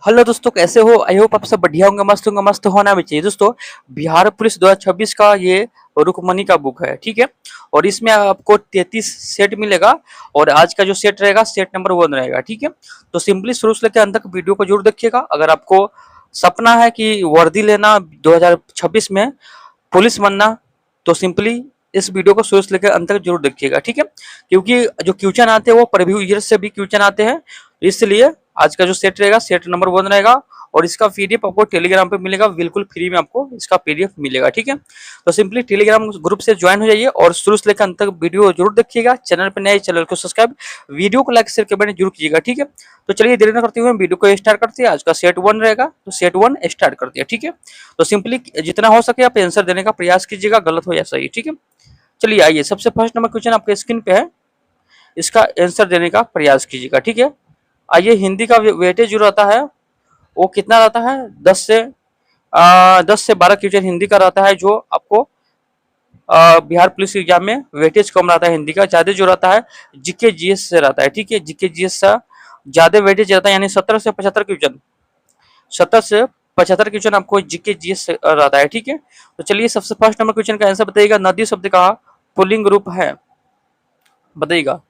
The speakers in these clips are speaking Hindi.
हेलो दोस्तों, कैसे हो? आई होप आप सब बढ़िया होंगे, मस्त होना भी चाहिए। दोस्तों, बिहार पुलिस 2026 का ये रुकमनी का बुक है, ठीक है। और इसमें आपको 33 सेट मिलेगा। और आज का जो सेट रहेगा, सेट नंबर 1 रहेगा, ठीक है। तो सिंपली शुरू से लेकर अंत तक वीडियो को जरूर देखिएगा। अगर आपको सपना है कि वर्दी लेना 2026 में, पुलिस बनना, तो सिंपली इस वीडियो को शुरू से लेकर अंत तक जरूर देखिएगा, ठीक है। क्योंकि जो क्वेश्चन आते हैं वो प्रीव्यू ईयर से भी क्वेश्चन आते हैं, इसलिए आज का जो सेट रहेगा, सेट नंबर 1 रहेगा। और इसका पीडीएफ आपको टेलीग्राम पे मिलेगा, बिल्कुल फ्री में आपको इसका पीडीएफ मिलेगा, ठीक है। तो सिंपली टेलीग्राम ग्रुप से ज्वाइन हो जाइए और शुरू से लेकर अंत तक वीडियो जरूर देखिएगा। चैनल पर नए, चैनल को सब्सक्राइब, वीडियो को लाइक शेयर कमेंट जरूर कीजिएगा, ठीक है। तो चलिए देरी न करते हुए वीडियो को स्टार्ट करते हैं। आज का सेट 1 रहेगा, तो सेट 1 स्टार्ट करते हैं, ठीक है। तो सिंपली जितना हो सके आप आंसर देने का प्रयास कीजिएगा, गलत हो या सही, ठीक है। चलिए आइए, सबसे फर्स्ट नंबर क्वेश्चन आपके स्क्रीन पे है, इसका आंसर देने का प्रयास कीजिएगा, ठीक है। आइए, हिंदी का वेटेज जो रहता है वो कितना रहता है? 10 से 12 क्वेश्चन हिंदी का रहता है, जो आपको बिहार पुलिस एग्जाम में वेटेज कम रहता है। हिंदी का ज्यादा जो रहता है जीके जीएस से रहता है, ठीक है। जीके जीएस से ज्यादा वेटेज रहता है, यानी 17 से 75 क्वेश्चन, 70 से 75 क्वेश्चन आपको जीके जीएस से रहता है, ठीक है। तो चलिए, सबसे फर्स्ट नंबर क्वेश्चन का आंसर बताइएगा। नदी शब्द का पुल्लिंग रूप है, बताइएगा।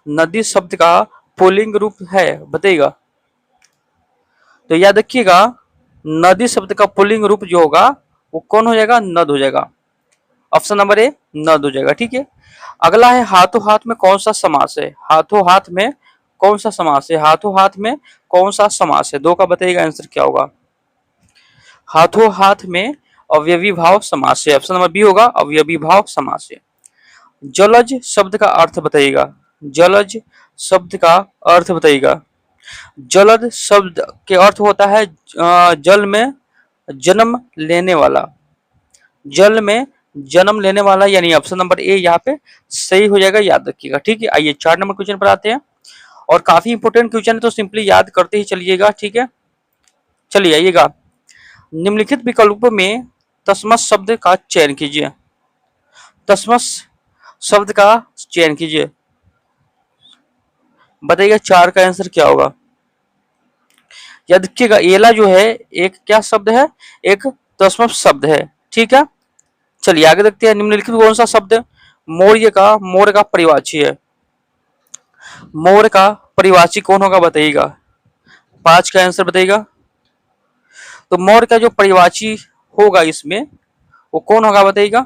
नदी शब्द का पुल्लिंग रूप है, बताइएगा। तो याद रखिएगा, नदी शब्द का पुल्लिंग रूप जो होगा वो कौन हो जाएगा? नद हो जाएगा। ऑप्शन नंबर ए नद हो जाएगा, ठीक है। अगला है, हाथों हाथ में कौन सा समास है? हाथों हाथ में कौन सा समास है? हाथों हाथ में कौन सा समास है? दो का बताइएगा आंसर क्या होगा। हाथों हाथ में अवयवी भाव समास है, ऑप्शन नंबर बी होगा, अवयवी भाव समास है। जलज शब्द का अर्थ बताइएगा। जलज शब्द का अर्थ बताइएगा। जलद शब्द के अर्थ होता है जल में जन्म लेने वाला। जल में जन्म लेने वाला, यानी ऑप्शन नंबर ए यहाँ पे सही हो जाएगा, याद रखिएगा, ठीक है। आइए 4 नंबर क्वेश्चन पर आते हैं, और काफी इंपोर्टेंट क्वेश्चन है, तो सिंपली याद करते ही चलिएगा, ठीक है। चलिए आइएगा, निम्नलिखित विकल्पों में तस्मस शब्द का चयन कीजिए। तस्मस शब्द का चयन कीजिए, बताइएगा 4 का आंसर क्या होगा। याद रखिएगा, एला जो है एक क्या शब्द है? एक तस्मस शब्द है, ठीक है। चलिए आगे देखते हैं, निम्नलिखित कौन सा शब्द मोर का परिवाची है? मोर का परिवाची कौन होगा, बताइएगा। 5 का आंसर बताइएगा। तो मोर का जो परिवाची होगा इसमें, वो कौन होगा, बताइएगा।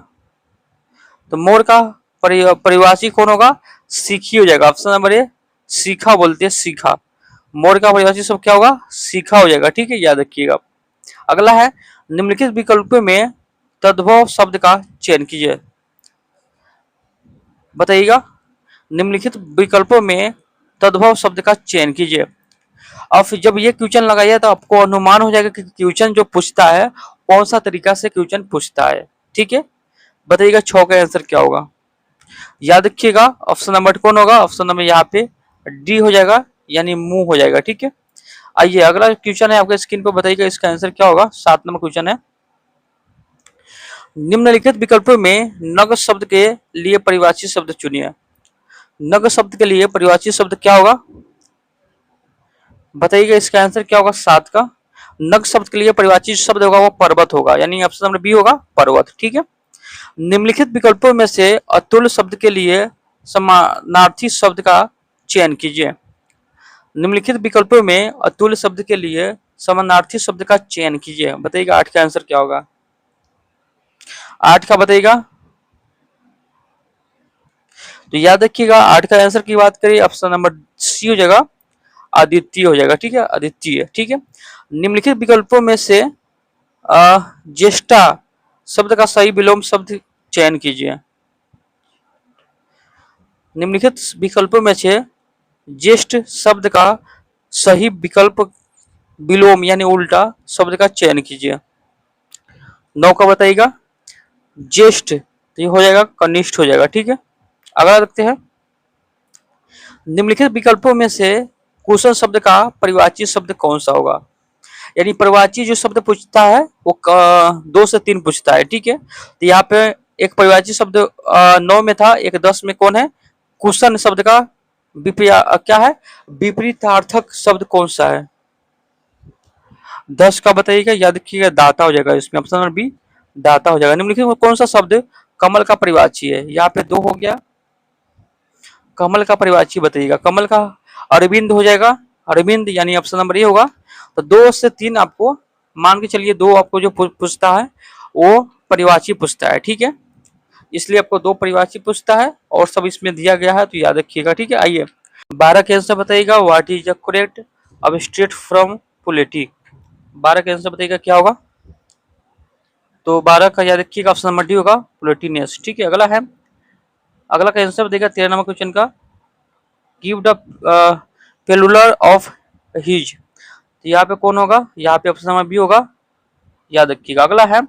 तो मोर का परिवाची कौन होगा? सीखी हो जाएगा, ऑप्शन नंबर ए सीखा बोलते हैं, सीखा। मोर का परिवाची सब क्या होगा? सीखा हो जाएगा, ठीक है, याद रखिएगा। अगला है, निम्नलिखित विकल्पों में तद्भव शब्द का चयन कीजिए, बताइएगा। निम्नलिखित विकल्पों में तद्भव शब्द का चयन कीजिए। अब जब ये क्वेश्चन लगाइए तो आपको अनुमान हो जाएगा कि क्वेश्चन जो पूछता है कौन सा तरीका से क्वेश्चन पूछता है, ठीक है। बताइएगा 6 का आंसर क्या होगा। याद रखिएगा, ऑप्शन नंबर कौन होगा? ऑप्शन नंबर यहाँ पे डी हो जाएगा, यानी मुंह हो जाएगा, ठीक है। आइए अगला क्वेश्चन है आपके स्क्रीन पर, बताइएगा इसका आंसर क्या होगा। 7 नंबर क्वेश्चन है, निम्नलिखित विकल्पों में नग शब्द के लिए परिभाषित शब्द चुनिए। नग शब्द के लिए परिभाषित शब्द क्या होगा, बताइएगा इसका आंसर क्या होगा। 7 का नग शब्द के लिए परिभाषित शब्द होगा वो पर्वत होगा, यानी ऑप्शन नंबर बी होगा, पर्वत, ठीक है। निम्नलिखित विकल्पों में से अतुल शब्द के लिए समानार्थी शब्द का चयन कीजिए। निम्नलिखित विकल्पों में अतुल शब्द के लिए समानार्थी शब्द का चयन कीजिए, बताइएगा 8 का आंसर क्या होगा। 8 का बताइएगा। तो याद रखिएगा, 8 का आंसर की बात करें, ऑप्शन नंबर सी हो जाएगा, अद्वितीय हो जाएगा, ठीक है, अद्वितीय, ठीक है। निम्नलिखित विकल्पों में से ज्येष्ठा शब्द का सही विलोम शब्द चयन कीजिए। निम्नलिखित विकल्पों में से ज्येष्ठ शब्द का सही विकल्प विलोम यानी उल्टा शब्द का चयन कीजिए। 9 का बताइएगा। ज्येष्ठ तो ये हो जाएगा कनिष्ठ हो जाएगा, ठीक है। अगला देखते हैं, निम्नलिखित विकल्पों में से कुशल शब्द का परिवाची शब्द कौन सा होगा। यानी परिवाची जो शब्द पूछता है वो 2 से 3 पूछता है, ठीक है। तो यहाँ पे एक परिवाची शब्द 9 में था, एक 10 में कौन है? कुशन शब्द का क्या है? विपरीतार्थक शब्द कौन सा है? 10 का बताइएगा, याद रखिएगा दाता हो जाएगा इसमें, ऑप्शन नंबर बी दाता हो जाएगा। निम्नलिखित में कौन सा शब्द कमल का परिवाची है? यहाँ पे 2 हो गया, कमल का परिवाची बताइएगा। कमल का अरविंद हो जाएगा, अरविंद यानी ऑप्शन नंबर ए होगा। तो 2 से 3 आपको मान के चलिए, 2 आपको जो पूछता है वो परिवाची पूछता है, ठीक है, इसलिए आपको 2 परिवाची पूछता है और सब इसमें दिया गया है, तो याद रखिएगा, ठीक है। आइए 12 के आंसर बताइएगा, व्हाट इज द करेक्ट अब स्ट्रेट फ्रॉम पुलेटी। 12 के आंसर बताइएगा क्या होगा? तो 12 का याद रखिएगा ऑप्शन नंबर डी होगा, प्लेटिनियस, ठीक है। अगला का आंसर बताइएगा 13 नंबर क्वेश्चन का, गिव द पेलुलर ऑफ हिज। तो यहाँ पे कौन होगा? यहाँ पे ऑप्शन नंबर बी होगा, याद रखिएगा। अगला है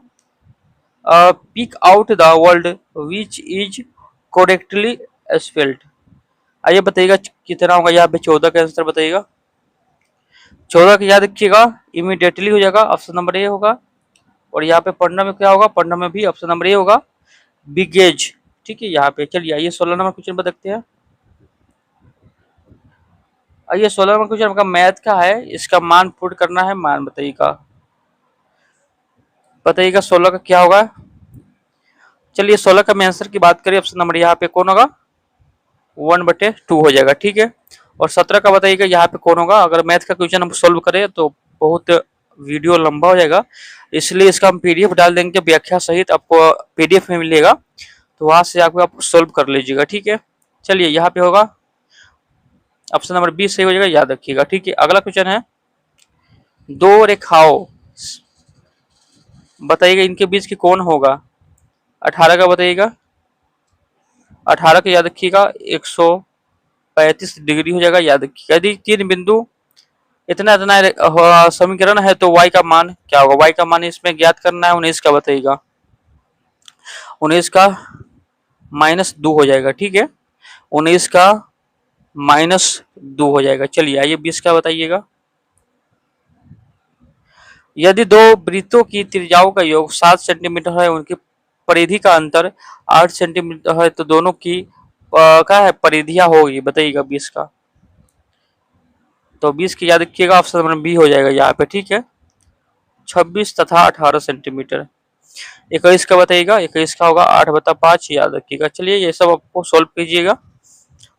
pick out the word which is correctly spelled. आइए बताइएगा कितना होगा? यहाँ पे 14 का आंसर बताइएगा। 14 का याद रखिएगा, इमीडिएटली हो जाएगा, ऑप्शन नंबर ए होगा। और यहाँ पे पढ़ना में क्या होगा? पढ़ना में भी ऑप्शन नंबर ए होगा, बिगेज, ठीक है। यहाँ पे चलिए आइए 16 नंबर क्वेश्चन पर देखते हैं। आइए 16 नंबर क्वेश्चन आपका मैथ का है, इसका मान पुट करना है, मान बताइएगा, 16 का क्या होगा? चलिए 16 का मैं आंसर की बात करें, ऑप्शन नंबर यहाँ पे कौन होगा? 1/2 हो जाएगा, ठीक है। और 17 का बताइएगा यहाँ पे कौन होगा? अगर मैथ का क्वेश्चन हम सोल्व करें तो बहुत वीडियो लंबा हो जाएगा, इसलिए इसका हम पीडीएफ डाल देंगे व्याख्या सहित, आपको पीडीएफ में मिलेगा, तो वहां से आपको आप सोल्व कर लीजिएगा, ठीक है। चलिए यहाँ पे होगा ऑप्शन नंबर 20 सही हो जाएगा, याद रखिएगा, ठीक है। अगला क्वेश्चन है, 2 रेखाओं बताइएगा इनके बीच की कौन होगा? 18 का बताइएगा, 18 का याद रखिएगा 135 डिग्री हो जाएगा, याद रखिएगा। यदि 3 बिंदु इतना इतना समीकरण है तो y का मान क्या होगा? y का मान इसमें ज्ञात करना है, 19 का बताइएगा, 19 का -2 हो जाएगा, ठीक है, 19 का -2 हो जाएगा। चलिए आइए 20 का बताइएगा, यदि 2 वृत्तों की त्रिज्याओं का योग 7 सेंटीमीटर है, उनकी परिधि का अंतर 8 सेंटीमीटर है, तो दोनों की क्या है परिधियां होगी बताइएगा 20 का। तो 20 की याद रखिएगा, ऑप्शन नंबर बी हो जाएगा यहाँ पे, ठीक है, 26 तथा 18 सेंटीमीटर। 21 का बताइएगा, 21 का होगा 8/5, याद रखिएगा। चलिए ये सब आपको सोल्व कीजिएगा,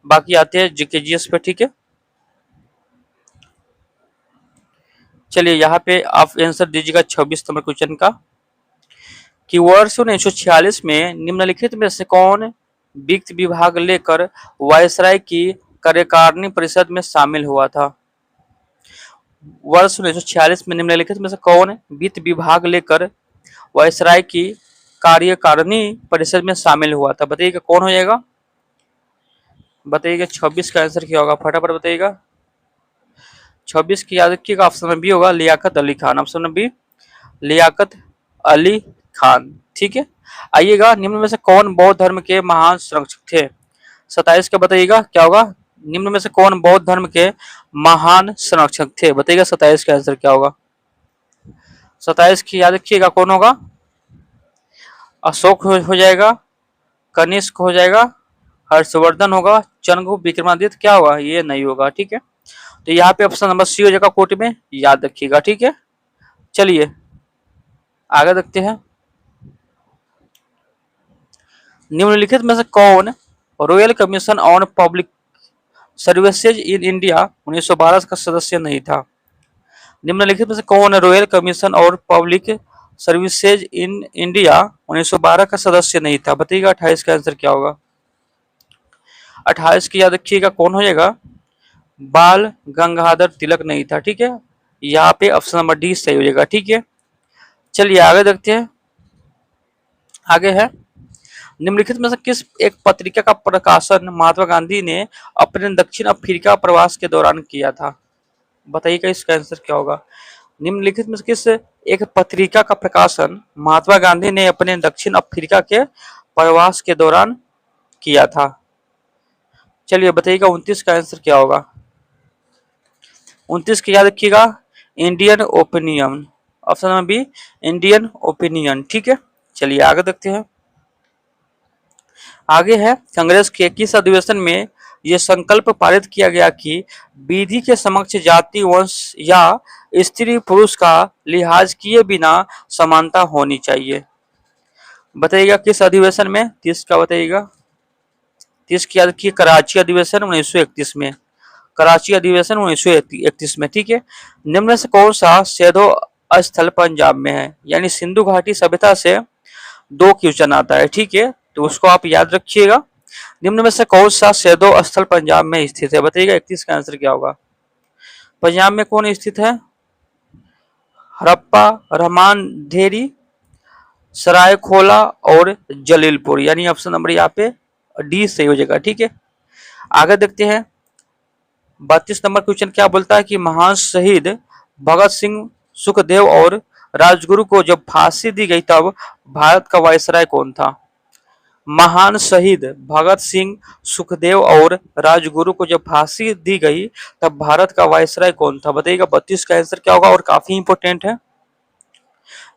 बाकी आते हैं जीके जीएस पे, ठीक है। चलिए यहाँ पे आप आंसर दीजिएगा 26 नंबर क्वेश्चन का, कि वर्ष 1946 में निम्नलिखित में से कौन वित्त विभाग लेकर वायसराय की कार्यकारिणी परिषद में शामिल हुआ था? वर्ष 1946 में निम्नलिखित में से कौन वित्त विभाग लेकर वायसराय की कार्यकारिणी परिषद में शामिल हुआ था? बताइएगा कौन हो जाएगा? बताइएगा 26 का आंसर क्या होगा? फटाफट बताइएगा। 26 की याद रखिएगा, ऑप्शन नंबर बी होगा, Liaquat Ali Khan, option number B Liaquat Ali Khan, ठीक है। आइएगा निम्न में से कौन बौद्ध धर्म के महान संरक्षक थे? 27 का बताइएगा क्या होगा? निम्न में से कौन बौद्ध धर्म के महान संरक्षक थे? बताइएगा 27 का आंसर क्या होगा? 27 की याद रखिएगा कौन होगा? अशोक हो जाएगा, कनिष्क हो जाएगा, हर्षवर्धन होगा, चंद्रगुप्त विक्रमादित्य क्या होगा? ये नहीं होगा, ठीक है। तो यहाँ पे ऑप्शन नंबर सी हो जाएगा कोट में, याद रखिएगा, ठीक है। चलिए आगे देखते हैं, निम्नलिखित में से कौन royal commission on public services in India 1912 का सदस्य नहीं था? निम्नलिखित में से कौन रॉयल कमीशन और पब्लिक सर्विसेज इन इंडिया 1912 का सदस्य नहीं था? बताइएगा 28 का आंसर क्या होगा? 28 की याद रखिएगा कौन हो जाएगा? बाल गंगाधर तिलक नहीं था, ठीक है। यहाँ पे ऑप्शन नंबर डी सही हो जाएगा, ठीक है। चलिए आगे देखते हैं, आगे है, निम्नलिखित में से किस एक पत्रिका का प्रकाशन महात्मा गांधी ने अपने दक्षिण अफ्रीका प्रवास के दौरान किया था? बताइएगा इसका आंसर क्या होगा? निम्नलिखित में से किस एक पत्रिका का प्रकाशन महात्मा गांधी ने अपने दक्षिण अफ्रीका के प्रवास के दौरान किया था? चलिए बताइएगा 29 का आंसर क्या होगा? 29 की याद रखिएगा, Indian Opinion, option number B Indian Opinion, ठीक है। चलिए आगे देखते हैं, आगे है, कांग्रेस के किस अधिवेशन में यह संकल्प पारित किया गया कि विधि के समक्ष जाति वंश या स्त्री पुरुष का लिहाज किए बिना समानता होनी चाहिए। बताइएगा किस अधिवेशन में? 30 का बताइएगा। 30 की याद की कराची अधिवेशन 1931 में, कराची अधिवेशन 1931 में, ठीक है। निम्न से कौन सा शैदो स्थल पंजाब में है? यानी सिंधु घाटी सभ्यता से 2 क्वेश्चन आता है, ठीक है, तो उसको आप याद रखिएगा। निम्न में से कौन सा शैदो स्थल पंजाब में स्थित है? बताइएगा 31 का आंसर क्या होगा? पंजाब में कौन स्थित है? हड़प्पा, रहमान धेरी, सरायखोला और जलीलपुर, यानी ऑप्शन नंबर यहाँ पे डी सही हो जाएगा, ठीक है। आगे देखते हैं 32 नंबर क्वेश्चन क्या बोलता है कि महान शहीद भगत सिंह, सुखदेव और राजगुरु को जब फांसी दी गई तब भारत का वायसराय कौन था? महान शहीद भगत सिंह, सुखदेव और राजगुरु को जब फांसी दी गई तब भारत का वायसराय कौन था? बताइएगा 32 का आंसर क्या होगा और काफी इंपोर्टेंट है,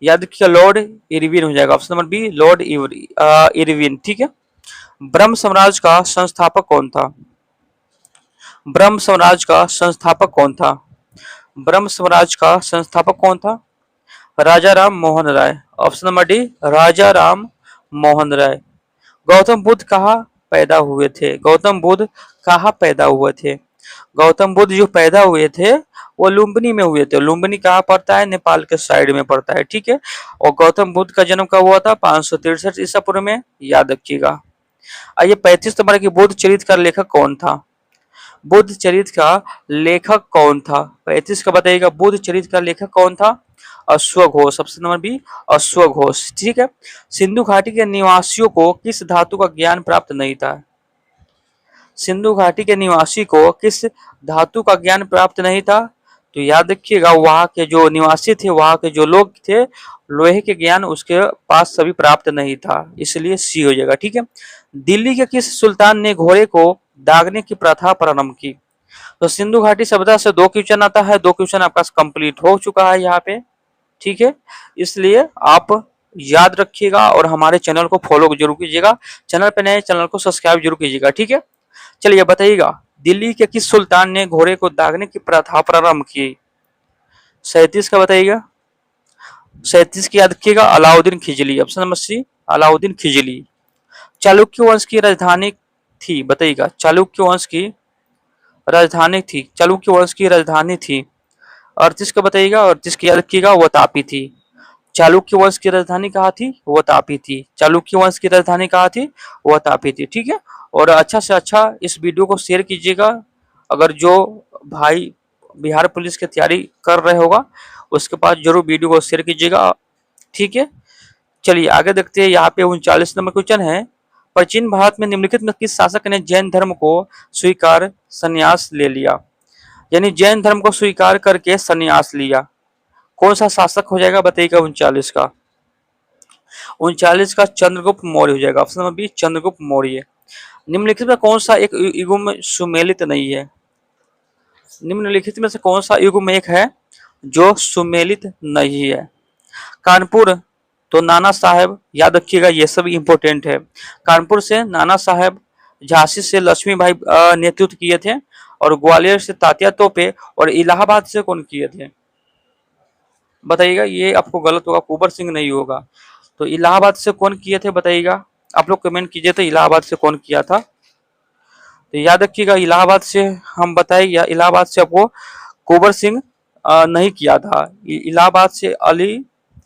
याद रखिएगा लॉर्ड इरविन हो जाएगा, option number B Lord Irwin, ठीक है। ब्रह्म साम्राज्य का संस्थापक कौन था? ब्रह्म साम्राज्य का संस्थापक कौन था? ब्रह्म साम्राज्य का संस्थापक कौन था? राजा Ram Mohan Roy, option number D राजा राम मोहन राय। गौतम बुद्ध कहाँ पैदा हुए थे? गौतम बुद्ध कहाँ पैदा हुए थे? गौतम बुद्ध जो पैदा हुए थे वो लुम्बिनी में हुए थे। लुम्बिनी कहाँ पड़ता है? नेपाल के साइड में पड़ता है, ठीक है। और गौतम बुद्ध का जन्म कब हुआ था? 563 ईसा पूर्व में, याद रखिएगा। आइए 35 नंबर की बुद्ध चरित्र का लेखक कौन था? बुद्ध चरित्र का लेखक कौन था? 35 का बताइएगा बुद्ध चरित्र का लेखक कौन था? अश्वघोष, ऑप्शन नंबर बी अश्वघोष, ठीक है। सिंधु घाटी के निवासियों को किस धातु का ज्ञान प्राप्त नहीं था? सिंधु घाटी के निवासी को किस धातु का ज्ञान प्राप्त नहीं था? तो याद रखिएगा वहां के जो निवासी थे, वहां के जो लोग थे, लोहे के ज्ञान उसके पास सभी प्राप्त नहीं था, इसलिए सी हो जाएगा, ठीक है। दिल्ली के किस सुल्तान ने घोड़े को दागने की प्रथा प्रारंभ की? तो सिंधु घाटी सभ्यता से 2 क्वेश्चन आता है, 2 क्वेश्चन आपका कंप्लीट हो चुका है यहाँ पे, ठीक है। इसलिए आप याद रखिएगा और हमारे चैनल को फॉलो जरूर कीजिएगा। चैनल पे नए, चैनल को सब्सक्राइब जरूर कीजिएगा, ठीक है। चलिए बताइएगा दिल्ली के किस सुल्तान ने घोड़े को दागने की प्रथा प्रारंभ की? 37 का बताइएगा। 37 की याद रखिएगा अलाउद्दीन खिजली, ऑप्शन नंबर सी अलाउद्दीन खिजली। चालुक्य वंश की राजधानी थी, बताइएगा चालुक्य वंश की राजधानी थी, चालुक्य वंश की राजधानी थी 38 का बताइएगा। 38 की याद रखिएगा वो तापी थी। चालुक्य वंश की राजधानी कहाँ थी? वो तापी थी। चालुक्य वंश की राजधानी कहाँ थी? वो तापी थी, ठीक है। और अच्छा से अच्छा इस वीडियो को शेयर कीजिएगा, अगर जो भाई बिहार पुलिस की तैयारी कर रहे होगा उसके पास जरूर वीडियो को शेयर कीजिएगा, ठीक है। चलिए आगे देखते हैं, यहाँ पे 39 नंबर क्वेश्चन है, प्राचीन भारत में निम्नलिखित में किस शासक ने जैन धर्म को स्वीकार संन्यास ले लिया? यानी जैन धर्म को स्वीकार करके संन्यास लिया, कौन सा शासक हो जाएगा? बताइएगा 39 का। 39 का चंद्रगुप्त मौर्य हो जाएगा, option number B Chandragupta Maurya. निम्नलिखित में कौन सा एक युग्म सुमेलित नहीं है? निम्नलिखित में से कौन सा युग्म एक है जो सुमेलित नहीं है? कानपुर तो नाना साहेब, याद रखिएगा ये सब इंपॉर्टेंट है। कानपुर से नाना साहेब, झांसी से लक्ष्मी भाई नेतृत्व किए थे, और ग्वालियर से तात्या तोपे, और इलाहाबाद से कौन किए थे? बताइएगा, ये आपको गलत होगा, कुंवर सिंह नहीं होगा। तो इलाहाबाद से कौन किए थे बताइएगा, आप लोग कमेंट कीजिए तो इलाहाबाद से कौन किया था। तो याद रखिएगा इलाहाबाद से हम बताएंगे, इलाहाबाद से आपको कुंवर सिंह नहीं किया था। इलाहाबाद से अली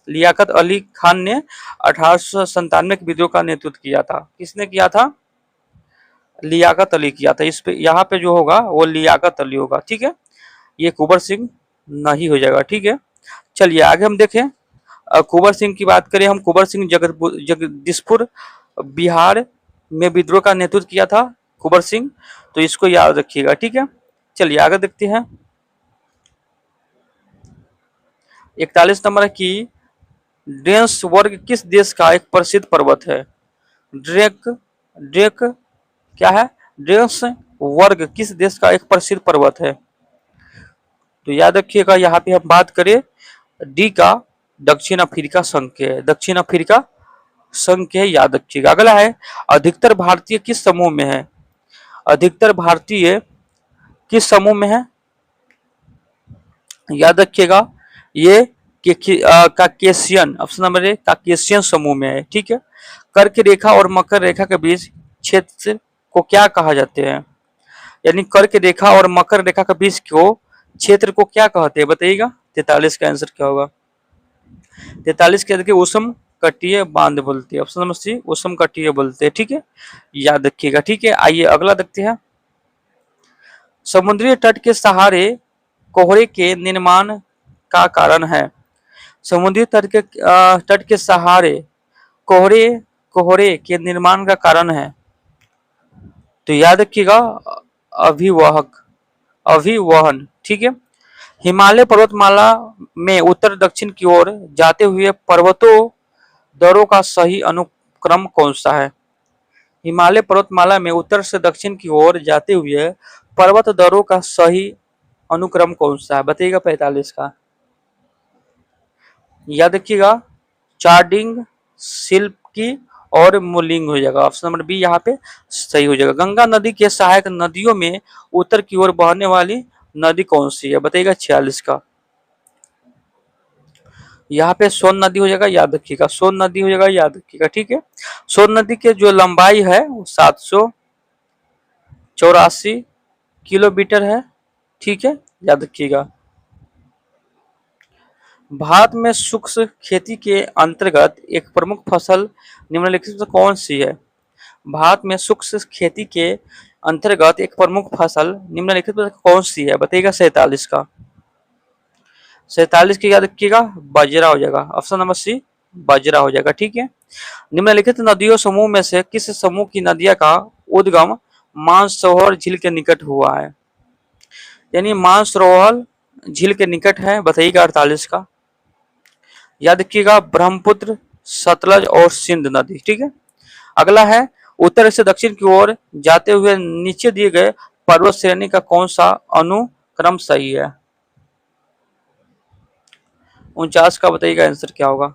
लियाकत अली खान ने 1897 के विद्रोह का नेतृत्व किया था। किसने किया था? लियाकत अली किया था। इस पे यहाँ पे जो होगा वो लियाकत अली होगा, ठीक है। ये कुंवर सिंह नहीं हो जाएगा, ठीक है। चलिए आगे हम देखें, कुंवर सिंह की बात करें हम, कुंवर सिंह जगदीशपुर बिहार में विद्रोह का नेतृत्व किया था कुंवर सिंह, तो इसको याद रखिएगा, ठीक है। चलिए आगे देखते हैं, 41 नंबर की ड्रेस वर्ग किस देश का एक प्रसिद्ध पर्वत है? ड्रेक ड्रेक क्या है? ड्रेस वर्ग किस देश का एक प्रसिद्ध पर्वत है? तो याद रखिएगा यहाँ पे हम बात करें डी का, दक्षिण अफ्रीका संघ के है, दक्षिण अफ्रीका संघ के, याद रखिएगा। अगला है अधिकतर भारतीय किस समूह में है? अधिकतर भारतीय किस समूह में है? याद रखिएगा ये Caucasian, option number A Caucasian समूह में है। ठीक है, कर्क रेखा और मकर रेखा के बीच क्षेत्र को क्या कहा जाते हैं? यानी कर्क रेखा और मकर रेखा के बीच को क्षेत्र को क्या कहते हैं बताइएगा। 43 का आंसर क्या होगा? 43 के देखिए उष्ण कटिय बांध बोलते हैं, ऑप्शन नंबर सी उष्ण कटिय बोलते हैं। ठीक है, याद रखिएगा। ठीक है, आइए अगला देखते हैं। समुद्री तट के सहारे कोहरे के निर्माण का कारण है। समुद्री तट के सहारे कोहरे कोहरे के निर्माण का कारण है, तो याद रखिएगा अभिवाहक अभिवहन। ठीक है, हिमालय पर्वतमाला में उत्तर दक्षिण की ओर जाते हुए पर्वतों दरों का सही अनुक्रम कौन सा है? हिमालय पर्वतमाला में उत्तर से दक्षिण की ओर जाते हुए पर्वत दरों का सही अनुक्रम कौन सा है बताइएगा। 45 का याद रखिएगा चार्डिंग, शिल्पकी और मुलिंग हो जाएगा, ऑप्शन नंबर बी यहाँ पे सही हो जाएगा। गंगा नदी के सहायक नदियों में उत्तर की ओर बहने वाली नदी कौन सी है बताइएगा। 46 का यहाँ पे सोन नदी हो जाएगा, याद रखिएगा सोन नदी हो जाएगा, याद रखिएगा। ठीक है, सोन नदी के जो लंबाई है वो 784 किलोमीटर है। ठीक है, याद रखिएगा। भारत में शुष्क खेती के अंतर्गत एक प्रमुख फसल निम्नलिखित में कौन सी है? भारत में शुष्क खेती के अंतर्गत एक प्रमुख फसल निम्नलिखित में कौन सी है बताइएगा। 47 का 47 की याद रखिएगा बाजरा हो जाएगा, ऑप्शन नंबर सी बाजरा हो जाएगा। ठीक है, निम्नलिखित नदियों समूह में से किस समूह की नदियां का उद्गम मानसरोवर झील के निकट हुआ है? यानी मानसरोवर झील के निकट है बताइएगा। 48 का याद रखिएगा ब्रह्मपुत्र, सतलज और सिंध नदी। ठीक है, अगला है उत्तर से दक्षिण की ओर जाते हुए नीचे दिए गए पर्वत श्रेणी का कौन सा अनुक्रम सही है? 49 का बताइएगा आंसर क्या होगा।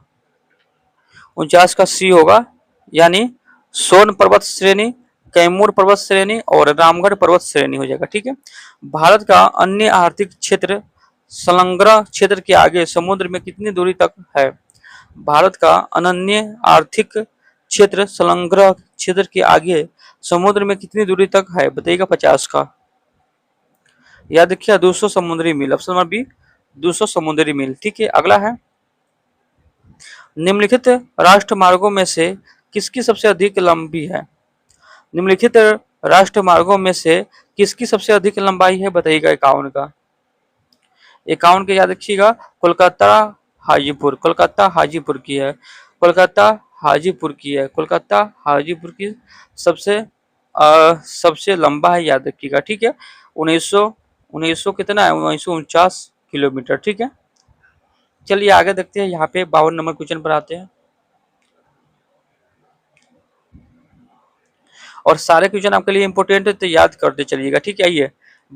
49 का सी होगा, यानी सोन पर्वत श्रेणी, कैमूर पर्वत श्रेणी और रामगढ़ पर्वत श्रेणी हो जाएगा। ठीक है, भारत का अन्य आर्थिक क्षेत्र संलग्न क्षेत्र के आगे समुद्र में कितनी दूरी तक है? भारत का अनन्य आर्थिक क्षेत्र संलग्न क्षेत्र के आगे समुद्र में कितनी दूरी तक है बताइएगा। 50 का याद रखिए 200 समुद्री मील, ऑप्शन नंबर बी 200 समुद्री मील। ठीक है, अगला है निम्नलिखित राष्ट्रमार्गों में से किसकी सबसे अधिक लंबी है? निम्नलिखित राष्ट्रमार्गों में से किसकी सबसे अधिक लंबाई है बताइएगा। 51 का 51 के याद रखिएगा कोलकाता हाजीपुर, कोलकाता हाजीपुर की है, कोलकाता हाजीपुर की है, कोलकाता हाजीपुर की सबसे लंबा है, याद रखिएगा। ठीक है, 1900 कितना है 1949 किलोमीटर। ठीक है, चलिए आगे देखते हैं। यहाँ पे 52 नंबर क्वेश्चन पर आते हैं और सारे क्वेश्चन आपके लिए इंपोर्टेंट है तो याद करते चलिएगा। ठीक है, आइए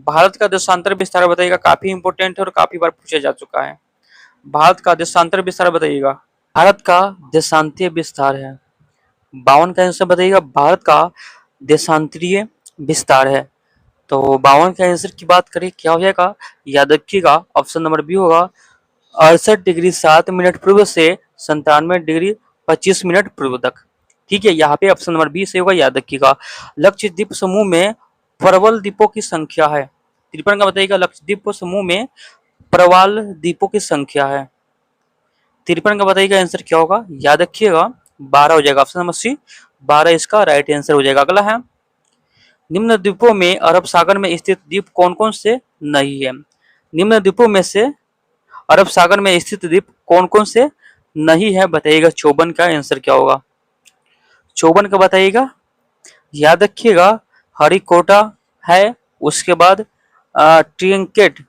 भारत का देशांतर विस्तार बताइएगा, काफी इंपोर्टेंट है और काफी बार पूछा जा चुका है। भारत का देशांतर विस्तार बताइएगा। भारत का देशांतीय विस्तार है 52 का आंसर बताइएगा। भारत का देशांतरीय विस्तार है, तो 52 के आंसर की बात करें क्या हो जाएगा, याद रखिएगा ऑप्शन नंबर बी होगा 68 डिग्री 7 मिनट पूर्व से 97 डिग्री 25 मिनट पूर्व तक। ठीक है, यहाँ पे ऑप्शन नंबर बी से होगा, याद रखिएगा। लक्षद्वीप समूह में प्रबल द्वीपों की संख्या है 53 का बताइएगा। लक्षद्वीप समूह में प्रवाल द्वीपों की संख्या है 53 का बताइएगा आंसर क्या होगा, याद रखिएगा 12 हो जाएगा, ऑप्शन नंबर सी 12 इसका राइट आंसर हो जाएगा। अगला है निम्न द्वीपों में अरब सागर में स्थित द्वीप कौन कौन से नहीं है? निम्न द्वीपों में से अरब सागर में स्थित द्वीप कौन कौन से नहीं है बताइएगा। 54 का आंसर क्या होगा, 54 का बताइएगा, याद रखिएगा हरिकोटा है, उसके बाद ट्रिंकेट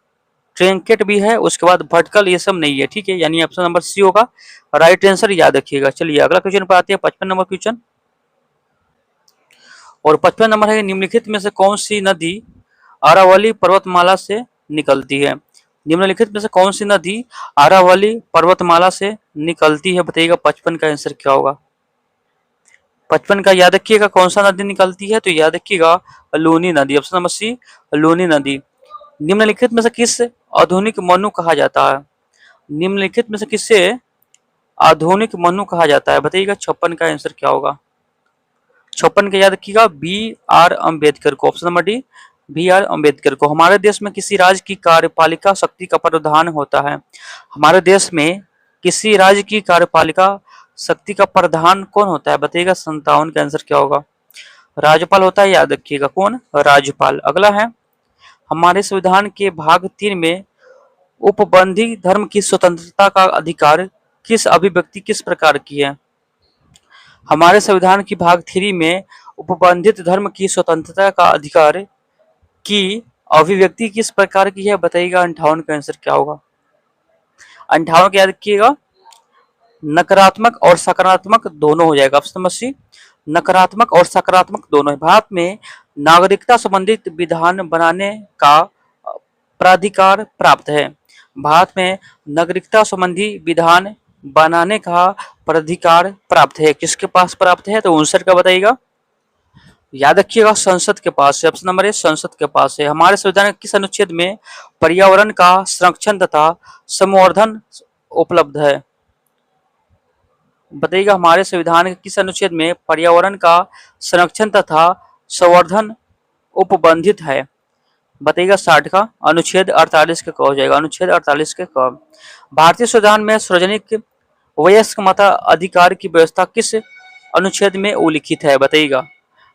ट्रिंकेट भी है, उसके बाद भटकल, ये सब नहीं है। ठीक है, यानी ऑप्शन नंबर सी होगा राइट आंसर, याद रखिएगा। चलिए अगला क्वेश्चन पर आते हैं 55 नंबर क्वेश्चन, और 55 नंबर है निम्नलिखित में से कौन सी नदी अरावली पर्वतमाला से निकलती है? निम्नलिखित में से कौन सी नदी अरावली पर्वतमाला से निकलती है बताइएगा। 55 का आंसर क्या होगा, 55 का याद रखिएगा कौन सा नदी निकलती है, तो याद रखिएगा लूनी नदी, ऑप्शन नंबर सी लूनी नदी। निम्नलिखित में से किस आधुनिक मनु कहा जाता है? निम्नलिखित में से किससे आधुनिक मनु कहा जाता है? बताइएगा 56 का आंसर क्या होगा? 56 का याद रखिएगा, बी आर अम्बेडकर को। Option number D, B R Ambedkar को। हमारे देश में किसी राज्य की कार्यपालिका शक्ति का प्रधान होता है? हमारे देश में किसी राज्य की कार्यपालिका शक्ति का प्रधान कौन होता है? बताइएगा 57 का आंसर क्या होगा? राज्यपाल होता है, याद रखिएगा। कौन? राज्यपाल। अगला है, हमारे संविधान के भाग 3 में उपबंधी धर्म की स्वतंत्रता का अधिकार किस अभिव्यक्ति किस प्रकार की है? हमारे संविधान की भाग 3 में उपबंधित धर्म की स्वतंत्रता का अधिकार की अभिव्यक्ति किस प्रकार की है? बताइएगा 58 का आंसर क्या होगा? 58 का याद रखिएगा, नकारात्मक और सकारात्मक दोनों हो जाएगा। ऑप्शन नंबर सी, नकारात्मक और सकारात्मक दोनों है। भारत में नागरिकता संबंधित विधान बनाने का प्राधिकार प्राप्त है। भारत में नागरिकता संबंधी विधान बनाने का प्राधिकार प्राप्त है। किसके पास प्राप्त है? तो 59 का बताइएगा। याद रखिएगा, संसद के पास है। ऑप्शन नंबर ए, संसद के पास है। हमारे संविधान के किस अनुच्छेद में पर्यावरण का संरक्षण तथा संवर्धन उपलब्ध है? बताइएगा, हमारे संविधान के किस अनुच्छेद में पर्यावरण का संरक्षण तथा संवर्धन उपबंधित है? बताइएगा 60 का। अनुच्छेद 48 के क हो जाएगा। अनुच्छेद 48 के क। भारतीय संविधान में सार्वजनिक वयस्क मताधिकार की व्यवस्था किस अनुच्छेद में उल्लिखित है? बताइएगा,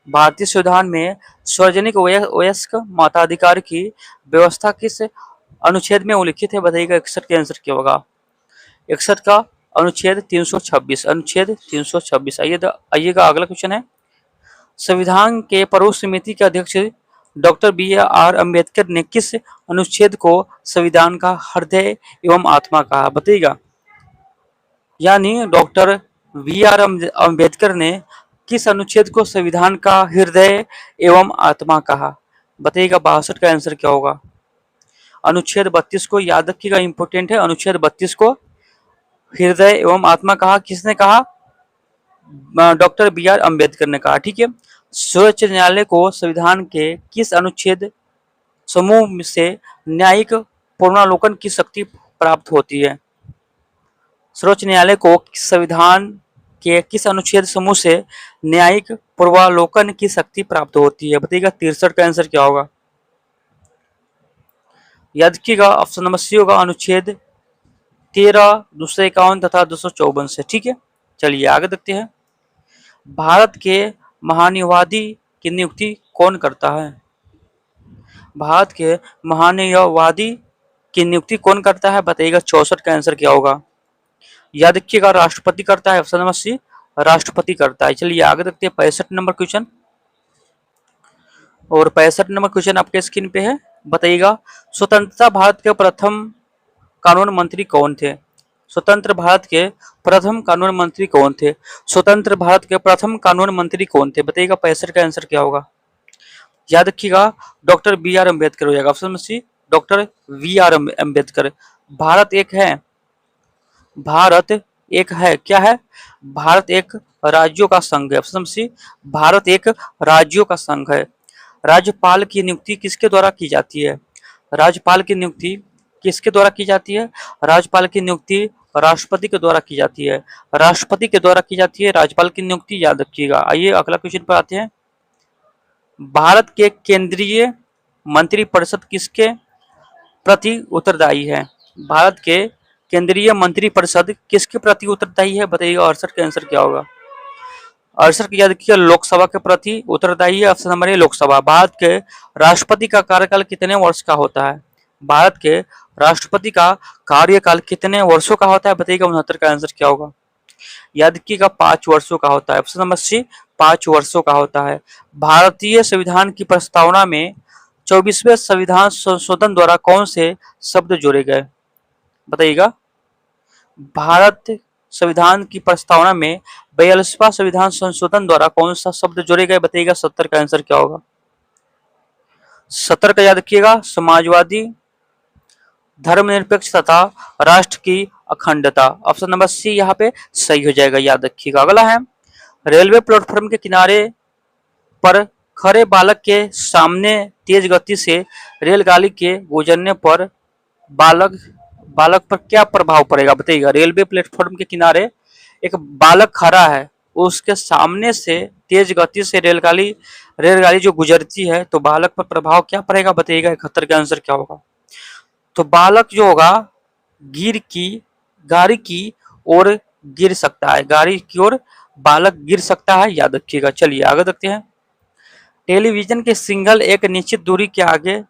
भारतीय संविधान में सार्वजनिक वयस्क मताधिकार की व्यवस्था किस अनुच्छेद में उल्लिखित है? बताइएगा 61 के आंसर क्या होगा? 61 का अनुच्छेद 326। अनुच्छेद 326। आइएगा अगला क्वेश्चन है, संविधान के प्रमुख समिति के अध्यक्ष डॉक्टर बी आर अम्बेडकर ने किस अनुच्छेद को संविधान का हृदय एवं आत्मा कहा? बताइएगा, यानी डॉक्टर बी आर अम्बेडकर ने किस अनुच्छेद को संविधान का हृदय एवं आत्मा कहा? बताइएगा 62 का आंसर क्या होगा? अनुच्छेद 32 को। याद रखिएगा, इंपोर्टेंट है। अनुच्छेद 32 को हृदय एवं आत्मा कहा। किसने कहा? डॉक्टर बी आर अम्बेडकर ने कहा। ठीक है। सर्वोच्च न्यायालय को संविधान के किस अनुच्छेद समूह से न्यायिक पुनरावलोकन की शक्ति प्राप्त होती है? सर्वोच्च न्यायालय को संविधान के किस अनुच्छेद समूह से न्यायिक पूर्वावलोकन की शक्ति प्राप्त होती है? बताइएगा 63 का आंसर क्या होगा? याद रखिएगा, ऑप्शन नंबर सी होगा, अनुच्छेद 13, 251 तथा 254 से। ठीक है, चलिए आगे देखते हैं। भारत के महान्यवादी की नियुक्ति कौन करता है? भारत के महान्यवादी की नियुक्ति कौन करता है? बताइएगा 64 का आंसर क्या होगा? याद रखिएगा, राष्ट्रपति करता है। ऑप्शन नंबर सी, राष्ट्रपति करता है। चलिए आगे देखते हैं 65 नंबर क्वेश्चन। और 65 नंबर क्वेश्चन आपके स्क्रीन पे है। बताइएगा, स्वतंत्रता भारत के प्रथम कानून मंत्री कौन थे? स्वतंत्र भारत के प्रथम कानून मंत्री कौन थे? स्वतंत्र भारत के प्रथम कानून मंत्री कौन थे? बताइएगा 65 का आंसर क्या होगा? याद रखिएगा, डॉक्टर बी आर अम्बेडकर हो जाएगा। Option number C, doctor V R Ambedkar. Bharat एक है, भारत एक है, क्या है? भारत एक राज्यों का संघ है। ऑप्शन नंबर सी, भारत एक राज्यों का संघ है। राज्यपाल की नियुक्ति किसके द्वारा की जाती है? राज्यपाल की नियुक्ति किसके द्वारा की जाती है? राज्यपाल की नियुक्ति राष्ट्रपति के द्वारा की जाती है। राष्ट्रपति के द्वारा की जाती है राज्यपाल की नियुक्ति, याद रखिएगा। आइए अगला क्वेश्चन पर आते हैं। भारत के केंद्रीय मंत्रिपरिषद किसके प्रति उत्तरदायी है? भारत के केंद्रीय मंत्रिपरिषद किसके प्रति उत्तरदायी है? बताइएगा 68 का आंसर क्या होगा? 68 की याद रखिए, लोकसभा के प्रति उत्तरदायी है। Option number A, Lok Sabha. Bharat के राष्ट्रपति का कार्यकाल कितने वर्ष का होता है? भारत के राष्ट्रपति का कार्यकाल कितने वर्षों का होता है? बताइएगा 69 का आंसर क्या होगा? याद रखिएगा, 5 वर्षों का होता है। ऑप्शन नंबर सी, 5 वर्षों का होता है। भारतीय संविधान की प्रस्तावना में 24वें संविधान संशोधन द्वारा कौन से शब्द जोड़े गए? बताइएगा, भारत संविधान की प्रस्तावना में 42वां संविधान संशोधन द्वारा कौन सा शब्द जोड़े गए? बताइएगा 70 का आंसर क्या होगा? 70 का याद रखिएगा, समाजवादी, धर्मनिरपेक्ष तथा राष्ट्र की अखंडता। ऑप्शन नंबर सी यहाँ पे सही हो जाएगा, याद रखिएगा। अगला है, रेलवे प्लेटफॉर्म के किनारे पर खड़े बालक के सामने तेज गति से रेलगाड़ी के गुजरने पर बालक बालक पर क्या प्रभाव पड़ेगा बताइएगा। रेलवे प्लेटफॉर्म के किनारे एक बालक खड़ा है, उसके सामने से तेज गति से रेलगाड़ी रेलगाड़ी जो गुजरती है तो बालक पर प्रभाव क्या पड़ेगा बताइएगा। 71 का आंसर क्या होगा। तो बालक जो होगा गाड़ी की ओर गिर सकता है, गाड़ी की ओर बालक गिर सकता है, याद रखिएगा। चलिए आगे देखते हैं। टेलीविजन के सिग्नल एक निश्चित दूरी के आगे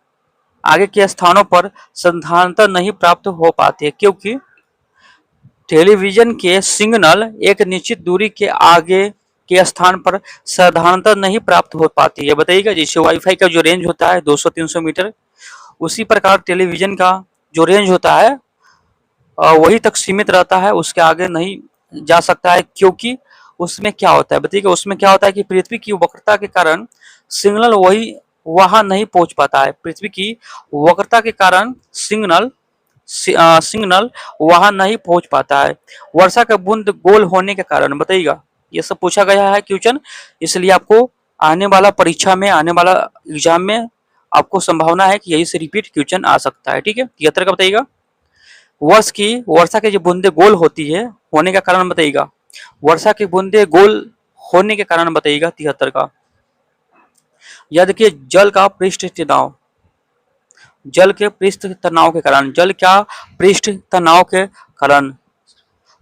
आगे के स्थानों पर साधारणतः नहीं प्राप्त हो पाते, क्योंकि टेलीविजन के सिग्नल एक निश्चित दूरी के आगे के स्थान पर साधारणतः नहीं प्राप्त हो पाती है, बताइएगा। जैसे वाईफाई का जो रेंज होता है 200-300 मीटर, उसी प्रकार टेलीविजन का जो रेंज होता है वही तक सीमित रहता है, उसके आगे नहीं जा सकता है। क्योंकि उसमें क्या होता है बताइएगा, उसमें क्या होता है कि पृथ्वी की वक्रता के कारण सिग्नल वहां नहीं पहुंच पाता है। पृथ्वी की वक्रता के कारण सिग्नल वहां नहीं पहुंच पाता है। वर्षा का बूंद गोल होने के कारण, बताइएगा। ये सब पूछा गया है क्वेश्चन, इसलिए आपको आने वाला परीक्षा में, आने वाला एग्जाम में आपको संभावना है कि यही से रिपीट क्वेश्चन आ सकता है। ठीक है, 73 का बताइएगा। वर्षा की जो बूंदे गोल होती है होने का कारण बताइएगा। वर्षा की बूंदे गोल होने के कारण बताइएगा 73 का। याद रखिए, जल का पृष्ठ तनाव, जल के पृष्ठ तनाव के कारण, जल क्या पृष्ठ तनाव के कारण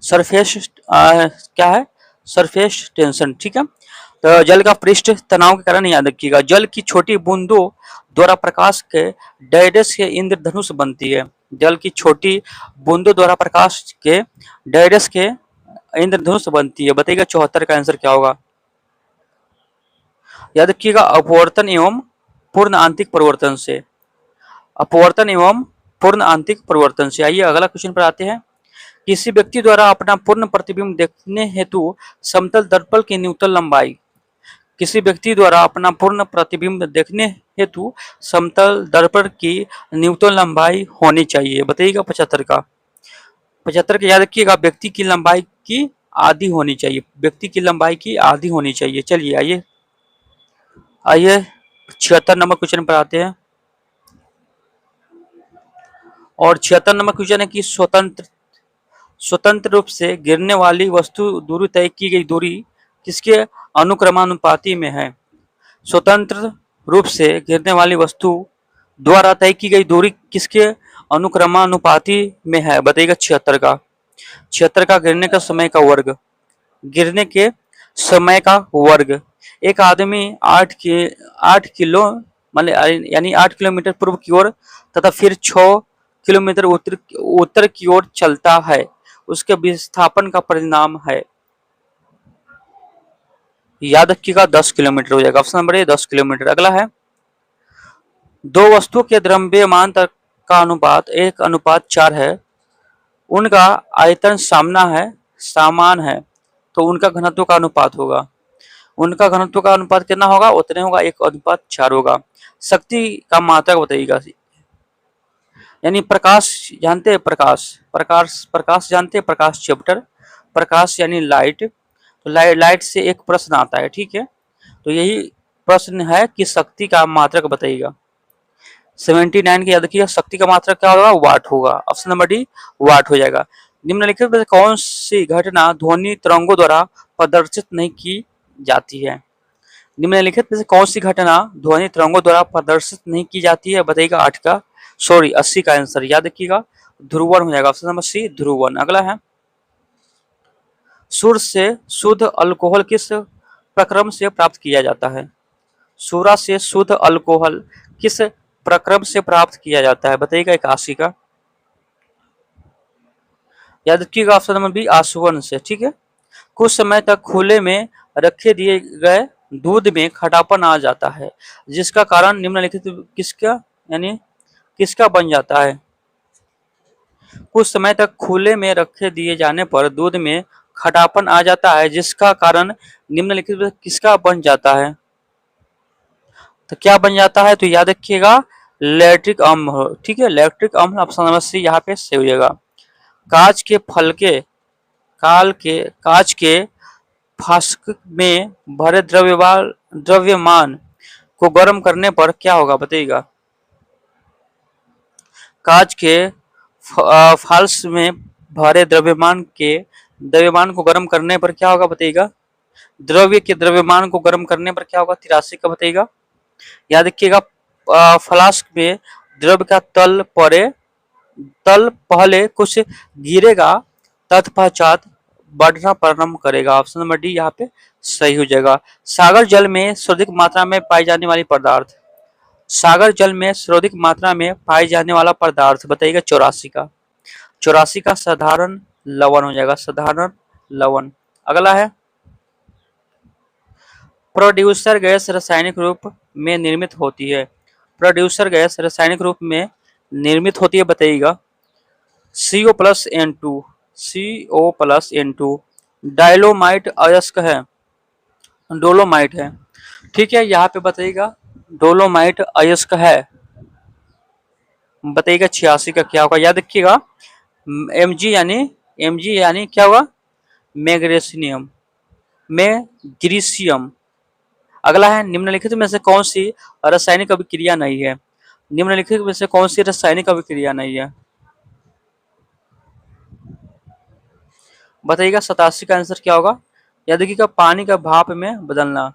सरफेस क्या है, सरफेस टेंशन। ठीक है, तो जल का पृष्ठ तनाव के कारण याद रखिएगा। जल की छोटी बूंदों द्वारा प्रकाश के डायडस के इंद्रधनुष बनती है। जल की छोटी बूंदों द्वारा प्रकाश के डायडस के इंद्रधनुष बनती है, बताइएगा 74 का आंसर क्या होगा। याद रखिएगा, अपवर्तन एवं पूर्ण आंतरिक परिवर्तन से, अपवर्तन एवं पूर्ण आंतरिक परिवर्तन से। आइए अगला क्वेश्चन पर आते हैं। किसी व्यक्ति द्वारा अपना पूर्ण प्रतिबिंब देखने हेतु समतल दर्पण की न्यूनतम लंबाई, किसी व्यक्ति द्वारा अपना पूर्ण प्रतिबिंब देखने हेतु समतल दर्पण की न्यूनतम लंबाई होनी चाहिए, बताइएगा 75 का। 75 का याद रखिएगा, व्यक्ति की लंबाई की आधी होनी चाहिए, व्यक्ति की लंबाई की आधी होनी चाहिए। चलिए आइए आइए 76 नंबर क्वेश्चन पर आते हैं। और 76 नंबर क्वेश्चन है कि स्वतंत्र रूप से गिरने वाली वस्तु दूरी तय की गई दूरी किसके अनुक्रमानुपाती में है। स्वतंत्र रूप से गिरने वाली वस्तु द्वारा तय की गई दूरी किसके अनुक्रमानुपाती में है, बताइएगा 76 का। 76 का गिरने का समय का वर्ग, गिरने के समय का वर्ग। एक आदमी 8 किलो मतलब यानी 8 किलोमीटर पूर्व की ओर तथा फिर 6 किलोमीटर उत्तर की ओर चलता है, उसके विस्थापन का परिणाम है, याद रखिएगा 10 किलोमीटर हो जाएगा। Option number A 10 kilometre. अगला है, दो वस्तुओं के द्रव्यमान का अनुपात 1:4 है, उनका आयतन समान है, तो उनका घनत्व का अनुपात होगा, उनका घनत्व का अनुपात कितना होगा, उतने होगा, 1:4 होगा। शक्ति का मात्रक बताइएगा। यानी प्रकाश जानते हैं, प्रकाश जानते हैं, प्रकाश चैप्टर, प्रकाश यानी लाइट। तो लाइट से एक प्रश्न आता है, ठीक है। तो यही प्रश्न है कि शक्ति का मात्रक बताइएगा। 79 की याद रखिएगा, शक्ति का मात्रक क्या होगा, वाट होगा। ऑप्शन नंबर डी वाट हो जाएगा। निम्नलिखित में कौन सी घटना ध्वनि तरंगों द्वारा प्रदर्शित नहीं की जाती है। निम्नलिखित में से कौन सी घटना ध्वनि तरंगों द्वारा प्रदर्शित नहीं की जाती है, बताइएगा 80 का आंसर। याद रखिएगा ध्रुवन हो जाएगा। Option number C Dhruvan. अगला है, सूर्य से शुद्ध अल्कोहल किस प्रक्रम से प्राप्त किया जाता है। सूर्य से शुद्ध अल्कोहल किस प्रक्रम से प्राप्त किया जाता है, बताइएगा 81 का। याद रखिएगा ऑप्शन नंबर बी आसवन से, ठीक है। कुछ समय तक खुले में रखे दिए गए दूध में खटापन आ जाता है, जिसका कारण निम्नलिखित किसका यानी किसका बन जाता है। कुछ समय तक खुले में रखे दिए जाने पर दूध में खटापन आ जाता है, जिसका कारण निम्नलिखित किसका बन जाता है। तो क्या बन जाता है, तो याद रखिएगा लैक्टिक अम्ल, ठीक है, लैक्टिक अम्ल। ऑप्शन नंबर सी यहाँ पे सही हो जाएगा। कांच के फलके कांच के फास्क में भरे द्रव्यमान को गर्म करने पर क्या होगा बताइएगा। कांच के फाल्स में भरे द्रव्यमान को गर्म करने पर क्या होगा बताइएगा। द्रव्य के द्रव्यमान को गर्म करने पर क्या होगा 83 का बताइएगा। याद रखिएगा, फ्लास्क में द्रव्य का तल पहले कुछ गिरेगा, तत्पश्चात बढ़ना प्रारंभ करेगा। ऑप्शन नंबर डी यहाँ पे सही हो जाएगा। सागर जल में सर्वाधिक मात्रा में पाई जाने वाली पदार्थ, सागर जल में सर्वाधिक मात्रा में पाई जाने वाला पदार्थ बताइएगा 84 का। 84 का साधारण लवण हो जाएगा, साधारण लवण। अगला है, प्रोड्यूसर गैस रासायनिक रूप में निर्मित होती है। प्रोड्यूसर गैस रासायनिक रूप में निर्मित होती है बताइएगा। CO plus N2, CO plus N2। डायलोमाइट अयस्क है, डोलोमाइट है। ठीक है, यहाँ पे बताइएगा डोलोमाइट अयस्क है। बताइएगा 86 का क्या होगा। याद रखिएगा, Mg यानी क्या होगा, मैग्नीशियम, मैग्नीशियम। अगला है, निम्नलिखित में से कौन सी रासायनिक अभिक्रिया नहीं है। निम्नलिखित में से कौन सी रासायनिक अभिक्रिया नहीं है बताइएगा। 87 का आंसर क्या होगा। याद रखिएगा, पानी का भाप में बदलना।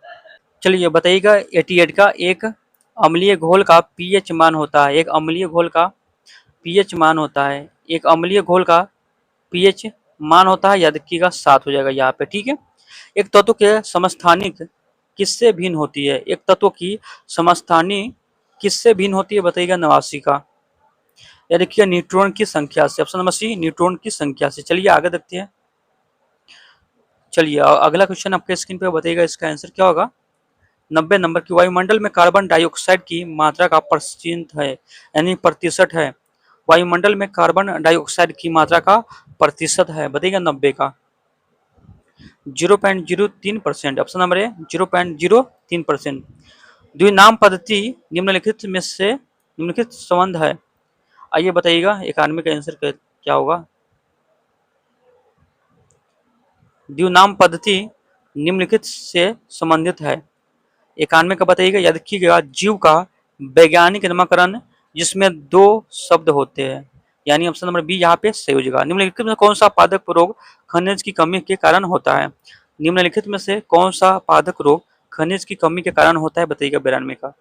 चलिए बताइएगा 88 का, एक अम्लीय घोल का पीएच मान होता है। एक अम्लीय घोल का पीएच मान होता है, एक अम्लीय घोल का पीएच मान होता है। याद रखिएगा 7 हो जाएगा यहाँ पे। ठीक है, एक तत्व के समस्थानिक किससे भिन्न होती है। एक तत्व की समस्थानी किससे भिन्न होती है बताइएगा 89 का। याद रखिएगा न्यूट्रॉन की संख्या से। ऑप्शन नंबर सी, न्यूट्रॉन की संख्या से। चलिए आगे देखते हैं। चलिए अगला क्वेश्चन आपके स्क्रीन पे बताइएगा, इसका आंसर क्या होगा। 90 नंबर की, वायुमंडल में कार्बन डाइऑक्साइड की मात्रा का % है, यानी प्रतिशत है। वायुमंडल में कार्बन डाइऑक्साइड की मात्रा का प्रतिशत है बताइएगा 90 का 0.03%। Option number A 0.03%। द्विनाम पद्धति निम्नलिखित संबंध है। आइए बताइएगा 91 का आंसर क्या होगा। द्विनाम पद्धति निम्नलिखित से संबंधित है। 91 का बताइएगा। याद रखिएगा, जीव का वैज्ञानिक नामकरण जिसमें 2 शब्द होते हैं, यानी ऑप्शन नंबर बी यहाँ पे सही हो जाएगा। निम्नलिखित में कौन सा पादप रोग खनिज की कमी के कारण होता है। निम्नलिखित में से कौन सा पादप रोग खनिज की कमी के कारण होता है बताइएगा 92 का।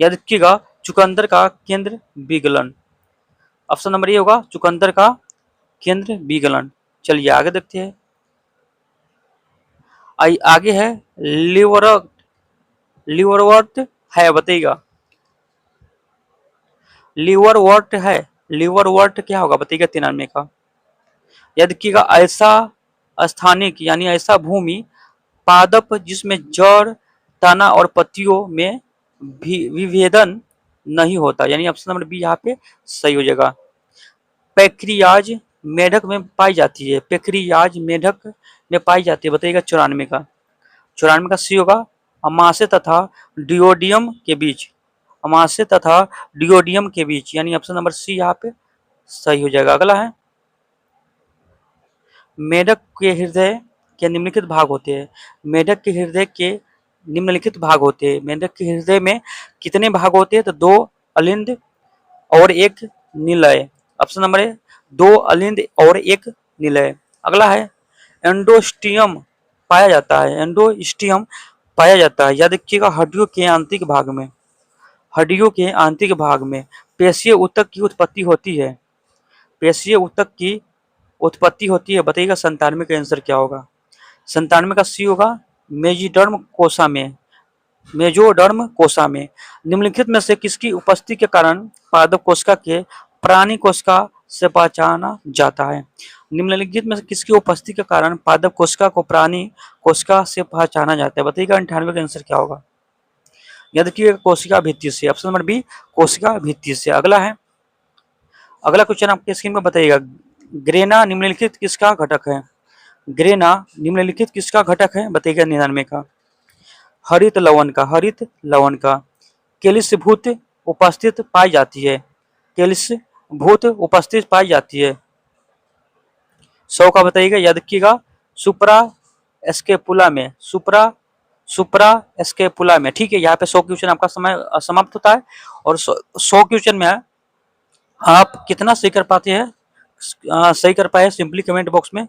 याद रखिएगा, चुकंदर का केंद्र विगलन। ऑप्शन नंबर ए होगा चुकंदर का केंद्र विगलन। चलिए आगे देखते हैं। आगे है लिवरवर्ट है बताइएगा। लिवरवर्ट है, लिवरवर्ट क्या होगा बताइएगा 93 का। याद रखिएगा, ऐसा स्थानिक यानी ऐसा भूमि पादप जिसमें जड़, तना और पत्तियों में विभेदन नहीं होता, यानी ऑप्शन नंबर बी यहाँ पे सही हो जाएगा। पैक्रियाज मेढक में पाई जाती है, पैक्रियाज मेढक में पाई जाती है बताइएगा 94 का। 94 का सी होगा, अमाशय तथा डिओडियम के बीच, अमाशय तथा डिओडियम के बीच, यानी ऑप्शन नंबर सी यहाँ पे सही हो जाएगा। अगला है, मेढक के हृदय के निम्नलिखित भाग होते हैं। मेढक के हृदय के निम्नलिखित भाग होते हैं। मेढक के हृदय में कितने भाग होते हैं तो 2 अलिंद और 1 निलय। ऑप्शन नंबर है 2 अलिंद और 1 निलय। अगला है, एंडोस्टियम पाया जाता है, एंडोस्टियम पाया जाता है। याद रखिएगा, हड्डियों के आंतरिक भाग में, हड्डियों के आंतरिक भाग में पेशीय ऊतक की उत्पत्ति होती है, पेशीय ऊतक की उत्पत्ति होती है बताइएगा 97 का आंसर क्या होगा। 97 का सी होगा, मेजिडर्म कोशा में, मेजोडर्म कोशा में। निम्नलिखित में से किसकी उपस्थिति के कारण पादप कोशिका के प्राणी कोशिका से पहचाना जाता है। निम्नलिखित में से किसकी उपस्थिति के कारण पादप कोशिका को प्राणी कोशिका से पहचाना जाता है बताइएगा 98 का आंसर क्या होगा। याद रखिएगा कोशिका भित्ति से। ऑप्शन नंबर बी कोशिका भित्ति से। अगला है, अगला क्वेश्चन आपके स्क्रीन में बताइएगा, ग्रेना निम्नलिखित किसका घटक है। ग्रेना निम्नलिखित किसका घटक है बताइएगा 99 का। हरित लवण का, हरित लवण का। केलिसभूत उपस्थित पाई जाती है, केलिसभूत उपस्थित पाई जाती है। 100 का बताइएगा। याद रखिएगा, सुप्रा स्केपुला में, सुप्रा सुप्रा स्कैपुला में, ठीक है। यहाँ पे 100 क्वेश्चन आपका समय समाप्त होता है और 100 क्वेश्चन में आप कितना सही कर पाते हैं, सही कर पाए, सिंपली कमेंट बॉक्स में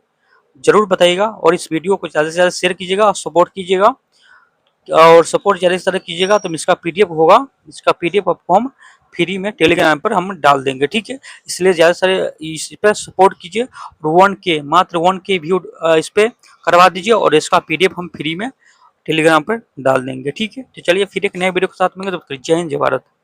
जरूर बताइएगा। और इस वीडियो को ज़्यादा से ज़्यादा शेयर कीजिएगा और सपोर्ट कीजिएगा, और सपोर्ट ज़्यादा से ज़्यादा कीजिएगा तो इसका पीडीएफ होगा, इसका पीडीएफ आपको हम फ्री में टेलीग्राम पर हम डाल देंगे, ठीक है। इसलिए ज़्यादा सारे इस पर सपोर्ट कीजिए और 1K मात्र 1K व्यू इस पर करवा दीजिए और इसका पीडीएफ हम फ्री में टेलीग्राम पर डाल देंगे, ठीक है। तो चलिए फिर एक नए वीडियो के साथ मिलेंगे, तब तक जय हिंद जय भारत।